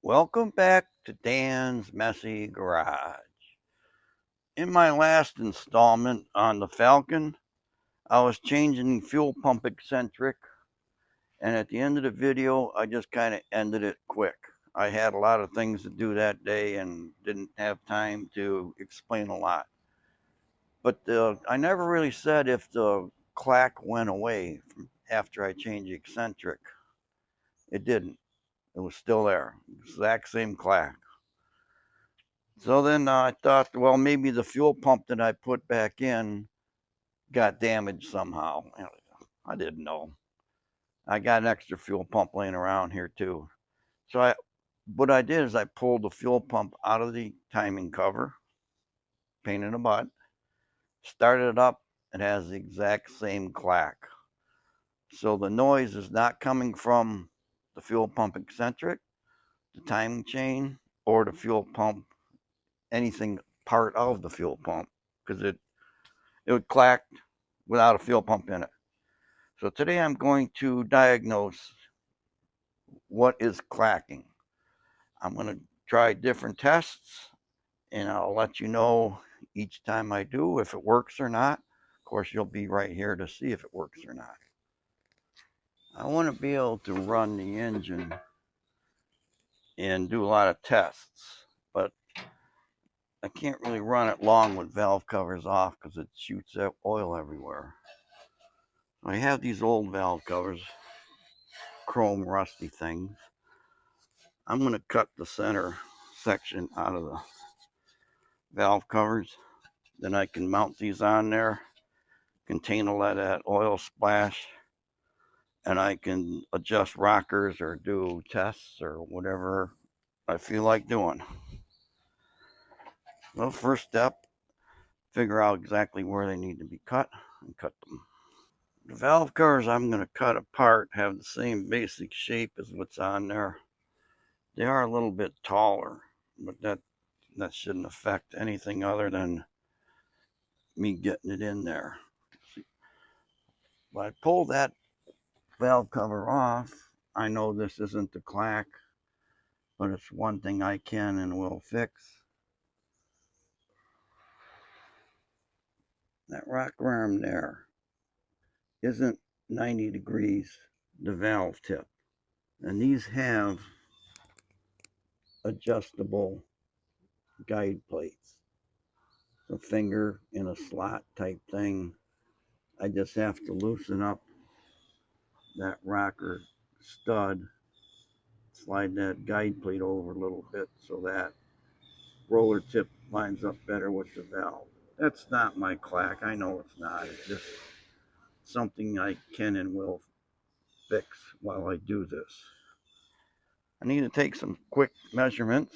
Welcome back to Dan's Messy Garage. In my last installment on the Falcon, I was changing fuel pump eccentric, and at the end of the video, I just kind of ended it quick. I had a lot of things to do that day and didn't have time to explain a lot. But I never really said if the clack went away after I changed the eccentric. It didn't. It was still there. Exact same clack. So then I thought, well, maybe the fuel pump that I put back in got damaged somehow. I didn't know. I got an extra fuel pump laying around here too. So what I did is I pulled the fuel pump out of the timing cover, pain in the butt, started it up. It has the exact same clack. So the noise is not coming from the fuel pump eccentric, the timing chain, or the fuel pump, anything part of the fuel pump, because it would clack without a fuel pump in it. So today I'm going to diagnose what is clacking. I'm going to try different tests and I'll let you know each time I do if it works or not. Of course, you'll be right here to see if it works or not. I want to be able to run the engine and do a lot of tests, but I can't really run it long with valve covers off because it shoots oil everywhere. I have these old valve covers, chrome rusty things. I'm going to cut the center section out of the valve covers. Then I can mount these on there, contain a lot of that oil splash, and I can adjust rockers or do tests or whatever I feel like doing. Well, first step, figure out exactly where they need to be cut and cut them. The valve covers I'm going to cut apart have the same basic shape as what's on there. They are a little bit taller, but that shouldn't affect anything other than me getting it in there. When I pull that valve cover off, I know this isn't the clack, but it's one thing I can and will fix. That rocker arm there isn't 90 degrees, the valve tip. And these have adjustable guide plates. A finger in a slot type thing. I just have to loosen up that rocker stud, slide that guide plate over a little bit so that roller tip lines up better with the valve. That's not my clack. I know it's not. It's just something I can and will fix while I do this. I need to take some quick measurements.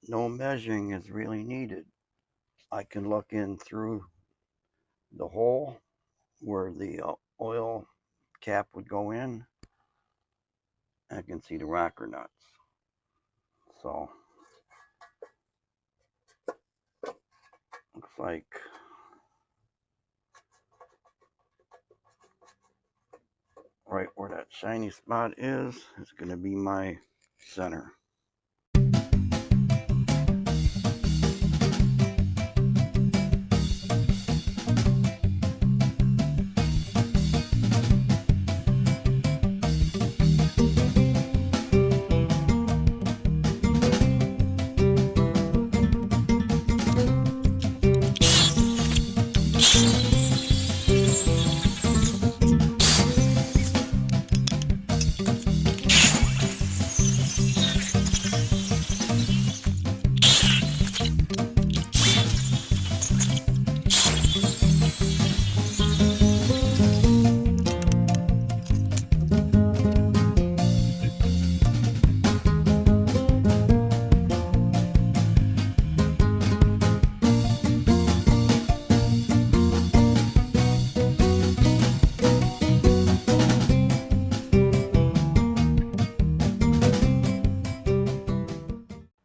No measuring is really needed. I can look in through the hole where the oil cap would go in. I can see the rocker nuts. So looks like right where that shiny spot is going to be my center.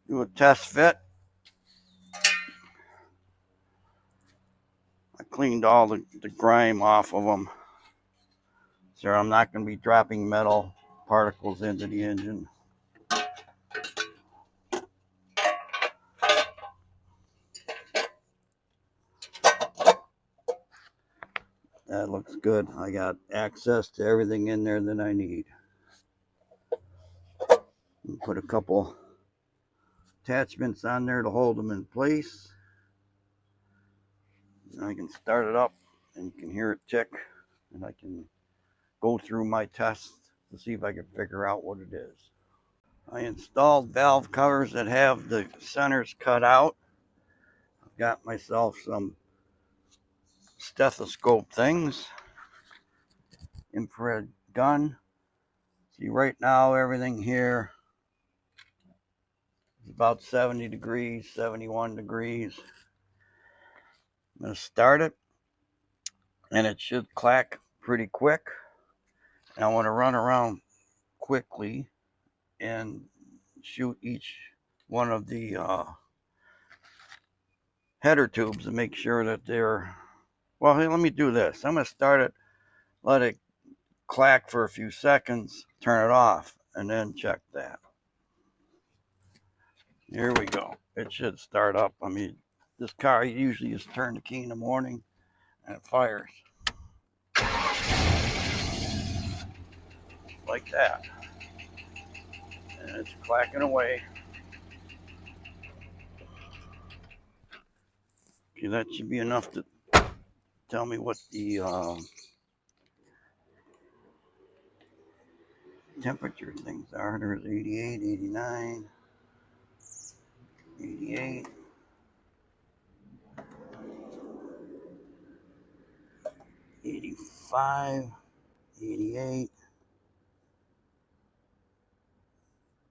Do a test fit. I cleaned all the grime off of them, so I'm not going to be dropping metal particles into the engine. That looks good. I got access to everything in there that I need. Put a couple attachments on there to hold them in place. I can start it up and you can hear it tick, and I can go through my tests to see if I can figure out what it is. I installed valve covers that have the centers cut out. I've got myself some stethoscope things, infrared gun. See, right now everything here is about 70 degrees, 71 degrees. I'm going to start it, and it should clack pretty quick. And I want to run around quickly and shoot each one of the header tubes to make sure that they're, well, hey, let me do this. I'm going to start it, let it clack for a few seconds, turn it off, and then check that. Here we go. It should start up. I mean, this car usually just turn the key in the morning and it fires. Like that. And it's clacking away. Okay, that should be enough to tell me what the temperature things are. There's 88, 89, 88, 85, 88.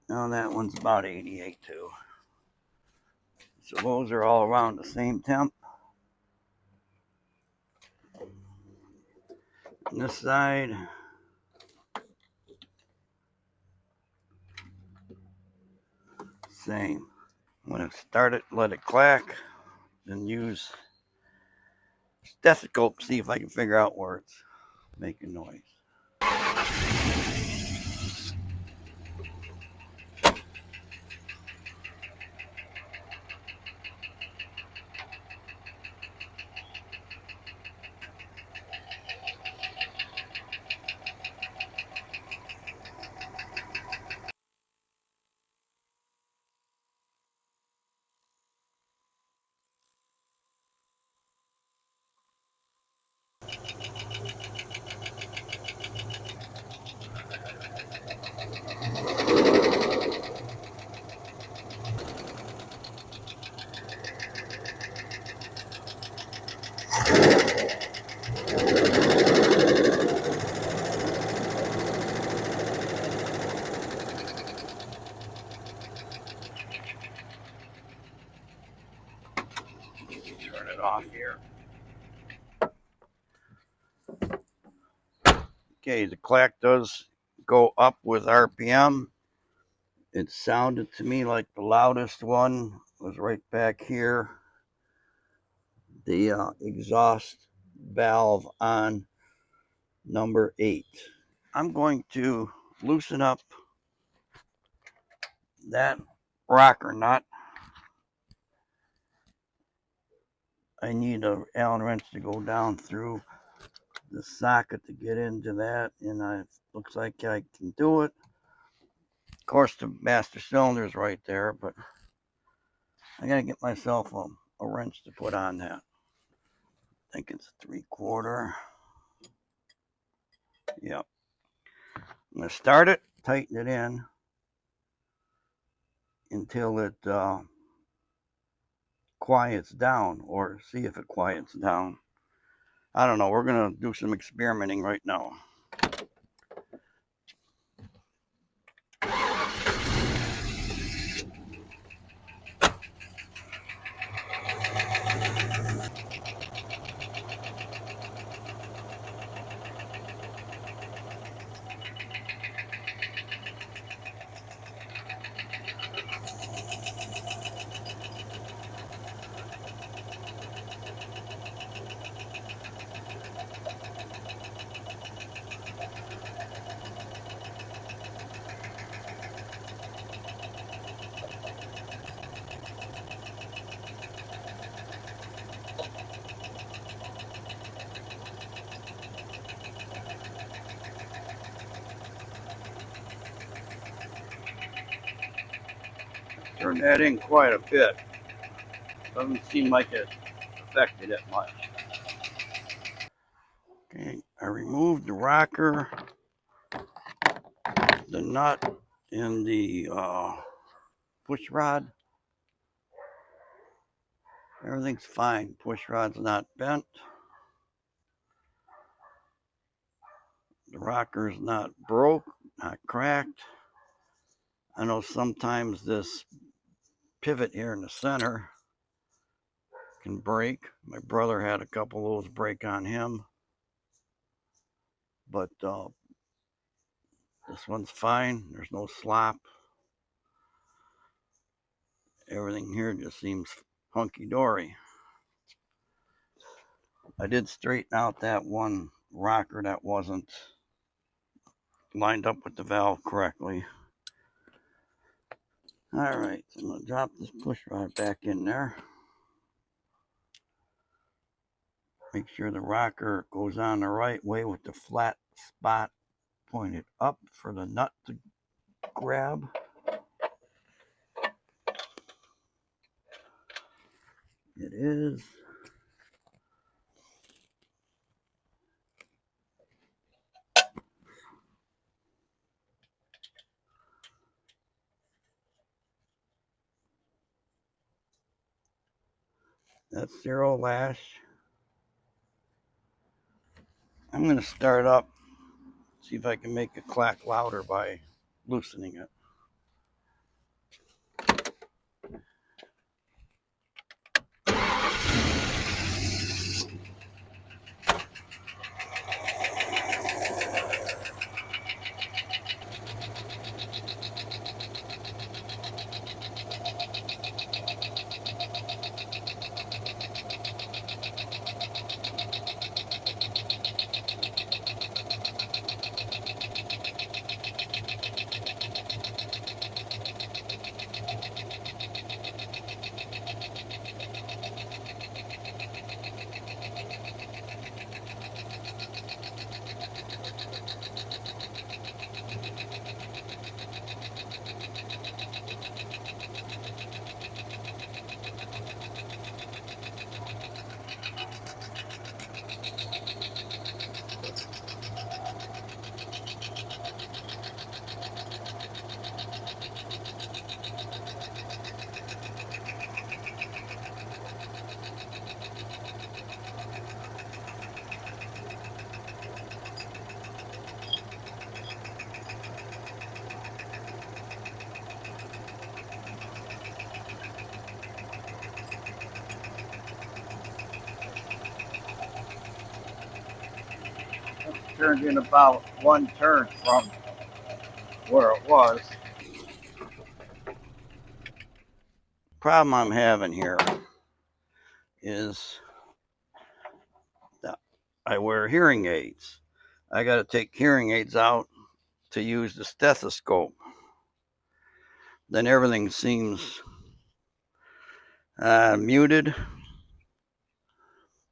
Now that one's about 88 too. So those are all around the same temp. On this side, same. When it started, let it clack, then use Stethoscope, see if I can figure out where it's making noise. Turn it off here. Okay, the clack does go up with RPM. It sounded to me like the loudest one was right back here. The exhaust valve on number 8. I'm going to loosen up that rocker nut. I need an Allen wrench to go down through the socket to get into that, and it looks like I can do it. Of course, the master cylinder is right there, but I gotta get myself a wrench to put on that. I think it's 3/4. Yep. I'm gonna start it, tighten it in until it quiets down, or see if it quiets down. I don't know. We're gonna do some experimenting right now. Turned that in quite a bit. Doesn't seem like it affected it much. Okay, I removed the rocker, the nut, and the push rod. Everything's fine. Push rod's not bent. The rocker's not broke, not cracked. I know sometimes this pivot here in the center can break. My brother had a couple of those break on him. But this one's fine. There's no slop. Everything here just seems hunky-dory. I did straighten out that one rocker that wasn't lined up with the valve correctly. All right, so I'm going to drop this push rod back in there. Make sure the rocker goes on the right way with the flat spot pointed up for the nut to grab. It is. That's 0 Lash. I'm going to start up, see if I can make it clack louder by loosening it. Turned in about one turn from where it was. Problem I'm having here is that I wear hearing aids. I got to take hearing aids out to use the stethoscope. Then everything seems muted.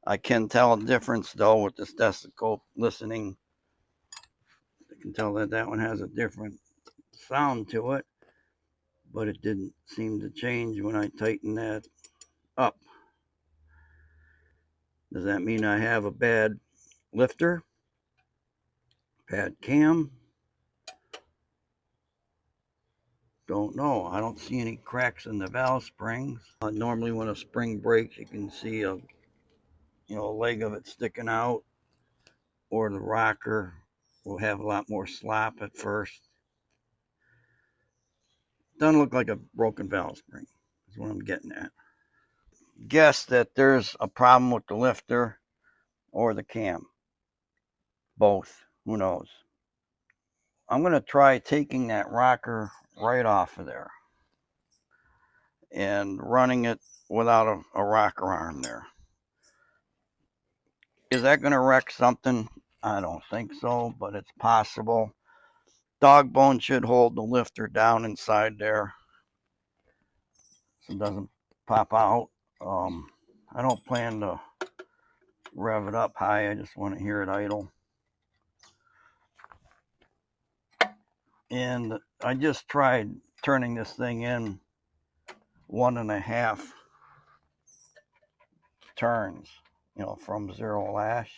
I can tell a difference though with the stethoscope listening. I can tell that that one has a different sound to it, but it didn't seem to change when I tighten that up. Does that mean I have a bad lifter? Bad cam? Don't know. I don't see any cracks in the valve springs. Normally when a spring breaks, you can see a leg of it sticking out, or the rocker will have a lot more slop at first. Doesn't look like a broken valve spring, is what I'm getting at. Guess that there's a problem with the lifter or the cam. Both. Who knows? I'm going to try taking that rocker right off of there and running it without a rocker arm there. Is that going to wreck something? I don't think so, but it's possible. Dog bone should hold the lifter down inside there so it doesn't pop out. I don't plan to rev it up high. I just want to hear it idle. And I just tried turning this thing in 1.5 turns, from 0 lash,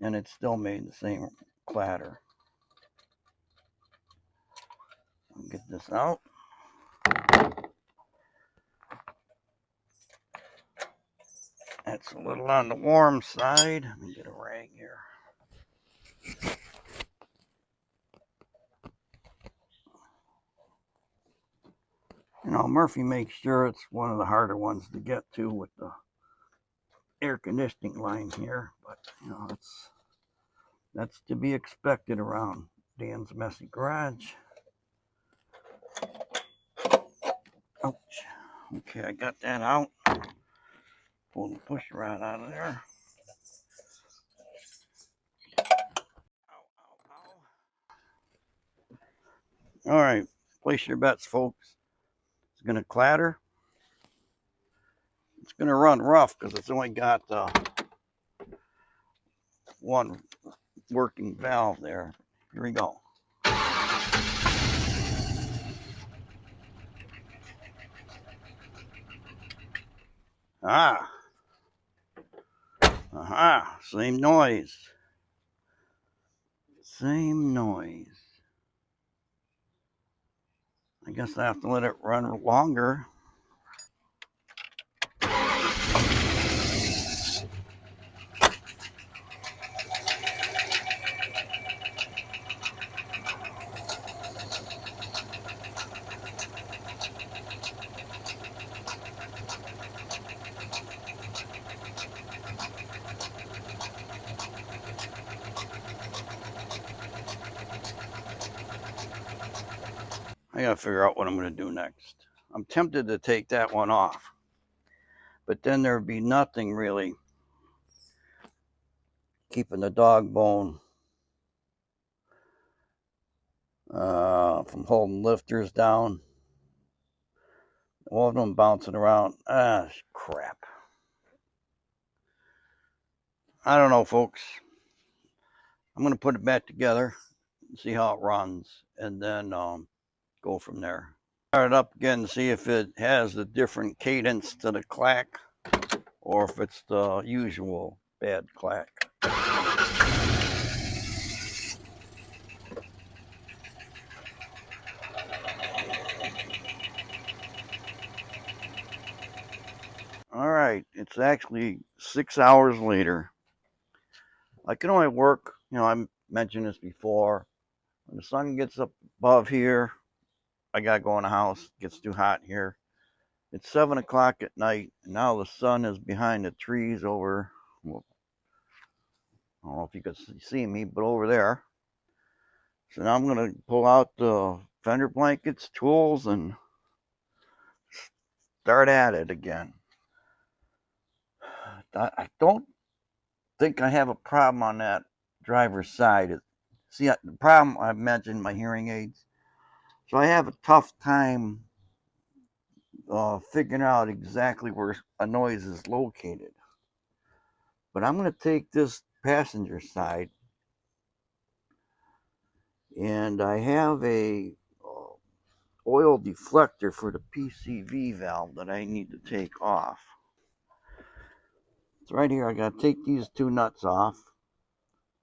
and it still made the same clatter. I'll get this out. That's a little on the warm side. Let me get a rag here. Murphy makes sure it's one of the harder ones to get to with the air conditioning line here, but that's to be expected around Dan's messy garage. Ouch. Okay, I got that out. Pull the push rod out of there. Ow, ow, ow. All right, place your bets, folks. It's going to clatter. It's going to run rough because it's only got one working valve there. Here we go. Ah. Aha. Same noise. Same noise. I guess I have to let it run longer. I gotta figure out what I'm gonna do next. I'm tempted to take that one off, but then there'd be nothing really keeping the dog bone from holding lifters down. All of them bouncing around. Ah, crap. I don't know, folks. I'm gonna put it back together, see how it runs, and then go from there. Start it up again to see if it has a different cadence to the clack or if it's the usual bad clack. All right, it's actually 6 hours later. I can only work, I mentioned this before, when the sun gets up above here, I gotta go in the house. It gets too hot here. It's 7 o'clock at night, and now the sun is behind the trees over, well, I don't know if you could see me, but over there. So now I'm gonna pull out the fender blankets, tools, and start at it again. I don't think I have a problem on that driver's side. See, the problem I've mentioned, my hearing aids. So I have a tough time figuring out exactly where a noise is located. But I'm going to take this passenger side, and I have a oil deflector for the PCV valve that I need to take off. So right here, I got to take these two nuts off,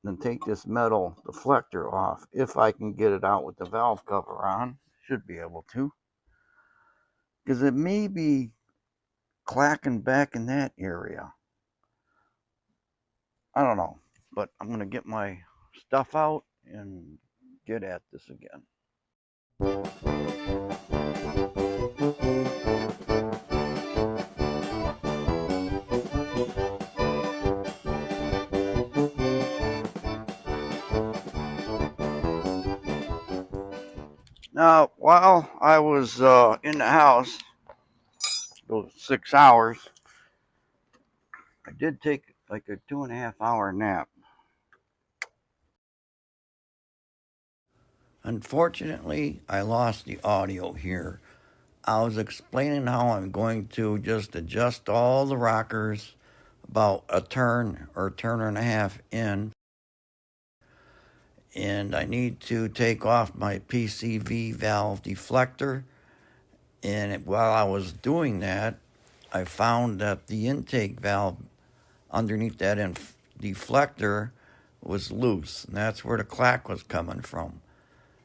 then take this metal deflector off. If I can get it out with the valve cover on, should be able to, because it may be clacking back in that area. I don't know, but I'm going to get my stuff out and get at this again. Now, while I was in the house, those 6 hours, I did take like a 2.5 hour nap. Unfortunately, I lost the audio here. I was explaining how I'm going to just adjust all the rockers about a turn or a turn and a half in. And I need to take off my PCV valve deflector And while I was doing that, I found that the intake valve underneath that deflector was loose, and that's where the clack was coming from.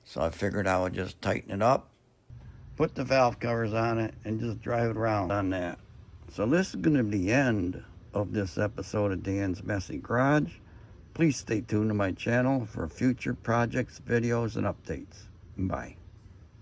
So I figured I would just tighten it up, put the valve covers on it, and just drive it around on that. So this is going to be the end of this episode of Dan's Messy Garage. Please stay tuned to my channel for future projects, videos, and updates. Bye.